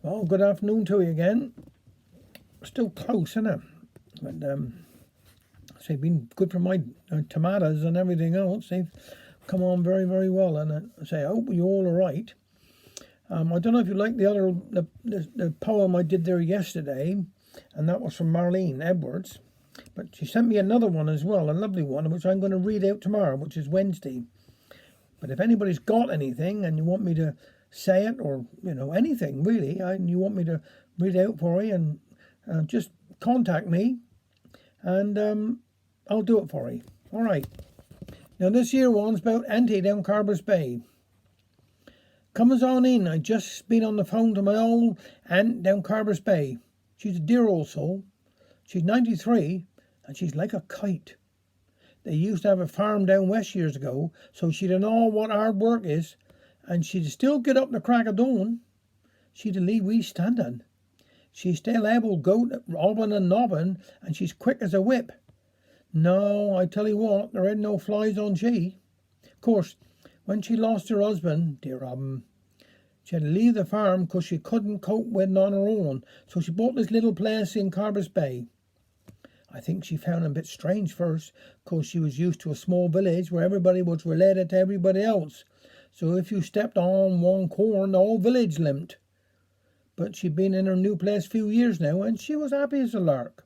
Well, good afternoon to you again. Still close, isn't it? But they've been good for my tomatoes and everything else. They've come on very, very well, and I hope you're all right. I don't know if you like the poem I did there yesterday, and that was from Marlene Edwards. But she sent me another one as well, a lovely one, which I'm going to read out tomorrow, which is Wednesday. But if anybody's got anything and you want me to say it, or anything really, and you want me to read out for you, and just contact me, and I'll do it for you. All right. Now this year one's about Auntie down Carbis Bay. Comes on in. I just been on the phone to my old aunt down Carbis Bay. She's a dear old soul. She's 93, and she's like a kite. They used to have a farm down west years ago, so she'd know what hard work is, and she'd still get up the crack of dawn. She'd leave we standing. She's still able to go obbing and nobbing, and she's quick as a whip. No, I tell you what, there ain't no flies on she. Of course, when she lost her husband, dear Robin, she had to leave the farm 'cause she couldn't cope with it on her own, so she bought this little place in Carbis Bay. I think she found it a bit strange first, 'cause she was used to a small village where everybody was related to everybody else. So if you stepped on one corn, the whole village limped. But she'd been in her new place a few years now, and she was happy as a lark.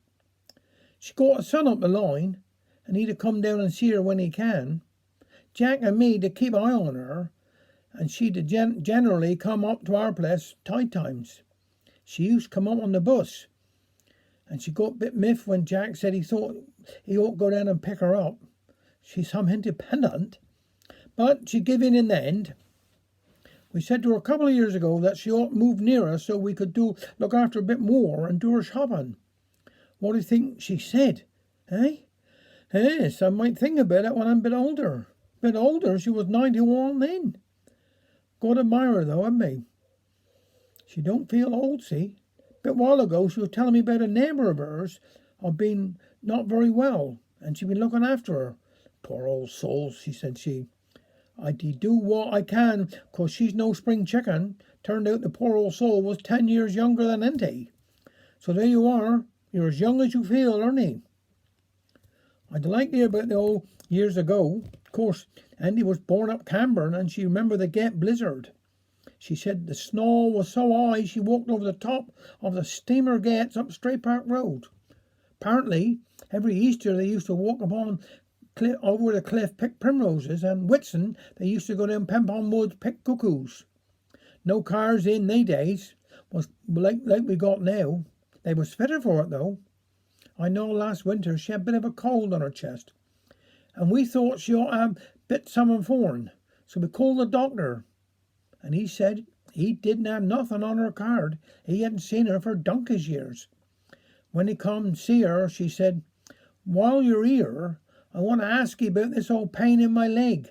She got a son up the line, and he'd come down and see her when he can. Jack and me to keep eye on her, and she'd generally come up to our place tide times. She used to come up on the bus, and she got a bit miffed when Jack said he thought he ought to go down and pick her up. She's some independent, but she gave in the end. We said to her a couple of years ago that she ought to move near us so we could look after a bit more and do her shopping. What do you think she said? Eh? Yes, I might think about it when I'm a bit older. Bit older? She was 91 then. God admire her though, haven't we? She don't feel old, see? A bit while ago she was telling me about a neighbour of hers of being not very well, and she'd been looking after her. Poor old soul, she said I do what I can, 'cause she's no spring chicken. Turned out the poor old soul was 10 years younger than Auntie. So there you are. You're as young as you feel, aren't you? I'd like to hear about the old years ago. Of course, Auntie was born up Camborne, and she remembered the Gate blizzard. She said the snow was so high she walked over the top of the steamer gates up Stray Park Road. Apparently, every Easter they used to walk over the cliff, pick primroses, and Whitsun, they used to go down Pempon Woods, pick cuckoos. No cars in they days, was like we got now. They was fitter for it, though. I know last winter she had a bit of a cold on her chest, and we thought she ought to have bit something foreign, so we called the doctor, and he said he didn't have nothing on her card. He hadn't seen her for donkey's years. When he come and see her, she said, "While you're here, I want to ask you about this old pain in my leg.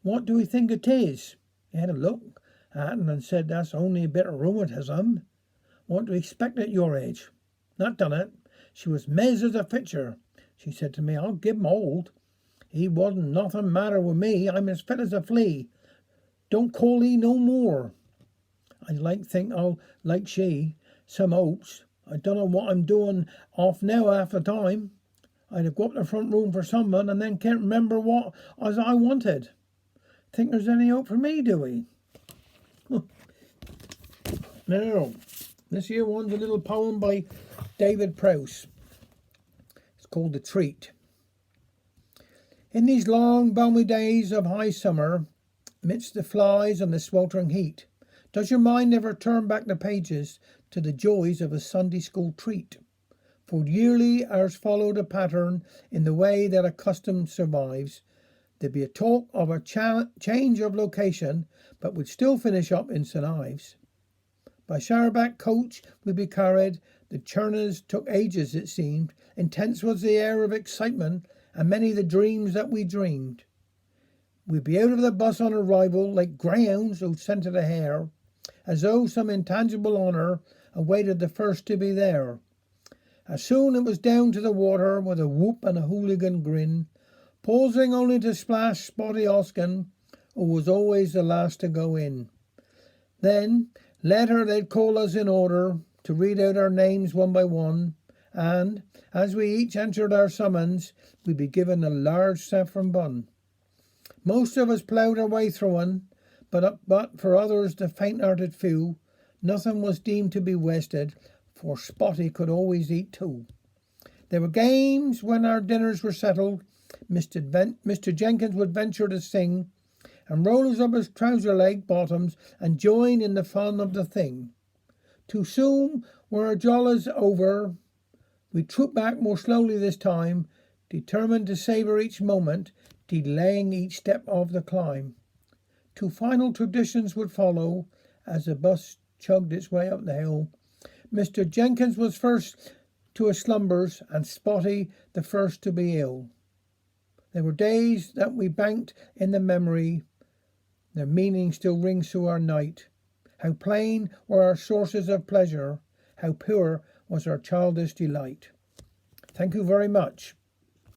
What do you think it is?" He had a look at him and said, "That's only a bit of rheumatism. What do you expect at your age?" That done it. She was mez as a picture. She said to me, "I'll give him old. He wasn't nothing matter with me. I'm as fit as a flea. Don't call he no more." I'd like think I'll like she. Some hopes. I don't know what I'm doing off now half the time. I'd go up the front room for someone and then can't remember what as I wanted. Think there's any hope for me, do we? Now, this here one's a little poem by David Prowse. It's called The Treat. In these long, balmy days of high summer, amidst the flies and the sweltering heat, does your mind ever turn back the pages to the joys of a Sunday school treat? For yearly ours followed a pattern in the way that a custom survives. There'd be a talk of a change of location, but we'd still finish up in St Ives. By Showerback coach we'd be carried. The churners took ages, it seemed. Intense was the air of excitement, and many the dreams that we dreamed. We'd be out of the bus on arrival, like greyhounds who scented a hare, as though some intangible honour awaited the first to be there. As soon it was down to the water with a whoop and a hooligan grin, pausing only to splash Spotty Oskin, who was always the last to go in. Then, Later they'd call us in order to read out our names one by one, and as we each entered our summons, we'd be given a large saffron bun. Most of us ploughed our way through one, but for others, the faint-hearted few, nothing was deemed to be wasted, for Spotty could always eat too. There were games when our dinners were settled. Mr. Jenkins would venture to sing, and roll us up his trouser leg bottoms and join in the fun of the thing. Too soon were our jollies over. We trooped back more slowly this time, determined to savour each moment, delaying each step of the climb. 2 final traditions would follow as the bus chugged its way up the hill. Mr. Jenkins was first to his slumbers, and Spotty the first to be ill. There were days that we banked in the memory. Their meaning still rings through our night. How plain were our sources of pleasure, how pure was our childish delight. Thank you very much.